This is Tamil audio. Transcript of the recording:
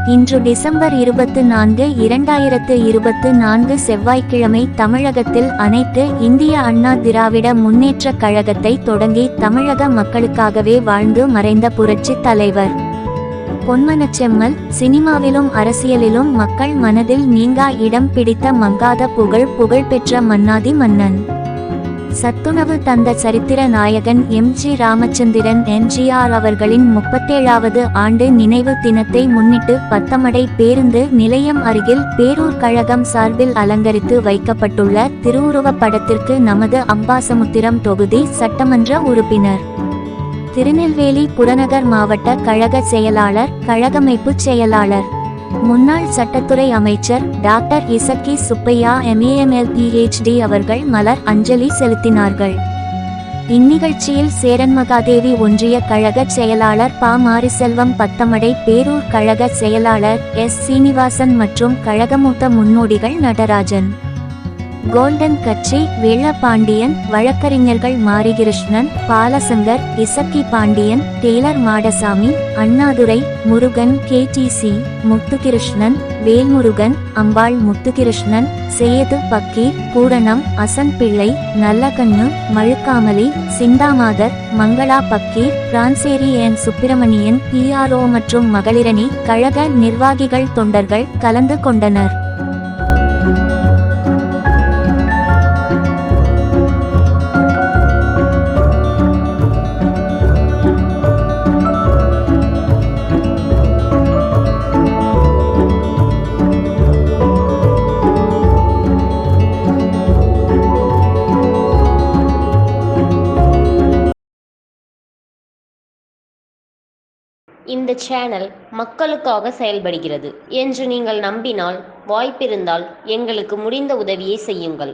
இன்று டிசம்பர் 24, 2024 செவ்வாய்க்கிழமை தமிழகத்தில் அனைத்து இந்திய அண்ணா திராவிட முன்னேற்றக் கழகத்தை தொடங்கி தமிழக மக்களுக்காகவே வாழ்ந்து மறைந்த புரட்சித் தலைவர் பொன்மனச்செம்மல் சினிமாவிலும் அரசியலிலும் மக்கள் மனதில் நீங்கா இடம் பிடித்த மங்காத புகழ்பெற்ற மன்னாதி மன்னன், சத்துணவு தந்த சரித்திர நாயகன் எம்.ஜி. ராமச்சந்திரன் எம்.ஜி.ஆர். அவர்களின் 37வது ஆண்டு நினைவு தினத்தை முன்னிட்டு பத்தமடை பேருந்து நிலையம் அருகில் பேரூர் கழகம் சார்பில் அலங்கரித்து வைக்கப்பட்டுள்ள திருவுருவப் படத்திற்கு நமது அம்பாசமுத்திரம் தொகுதி சட்டமன்ற உறுப்பினர், திருநெல்வேலி புறநகர் மாவட்ட கழக செயலாளர், கழகமைப்புச் செயலாளர், முன்னாள் சட்டத்துறை அமைச்சர் doctor Isakki Subbaiah MA ML PhD அவர்கள் மலர் அஞ்சலி செலுத்தினார்கள். இந்நிகழ்ச்சியில் சேரன்மகாதேவி ஒன்றிய கழக செயலாளர் ப. மாரிசெல்வம், பத்தமடை பேரூர் கழக செயலாளர் எஸ். சீனிவாசன் மற்றும் கழகமூத்த முன்னோடிகள் நடராஜன், கோல்டன் கட்சி, வெள்ளபாண்டியன், வழக்கறிஞர்கள் மாரிகிருஷ்ணன், பாலசங்கர், இசக்கி பாண்டியன், டெய்லர் மாடசாமி, அண்ணாதுரை, முருகன், KTC, முத்துகிருஷ்ணன், வேல்முருகன், அம்பாள் முத்துகிருஷ்ணன், செய்யது பக்கீர், பூரணம், அசன் பிள்ளை, நல்லகண்ணு, மழுக்காமலி, சிந்தாமாதர், மங்களா பக்கீர், பிரான்சேரி என் சுப்பிரமணியன், PRO மற்றும் மகளிரணி கழக நிர்வாகிகள், தொண்டர்கள் கலந்து கொண்டனர். இந்த சேனல் மக்களுக்காக செயல்படுகிறது என்று நீங்கள் நம்பினால், வாய்ப்பிருந்தால் எங்களுக்கு முடிந்த உதவியை செய்யுங்கள்.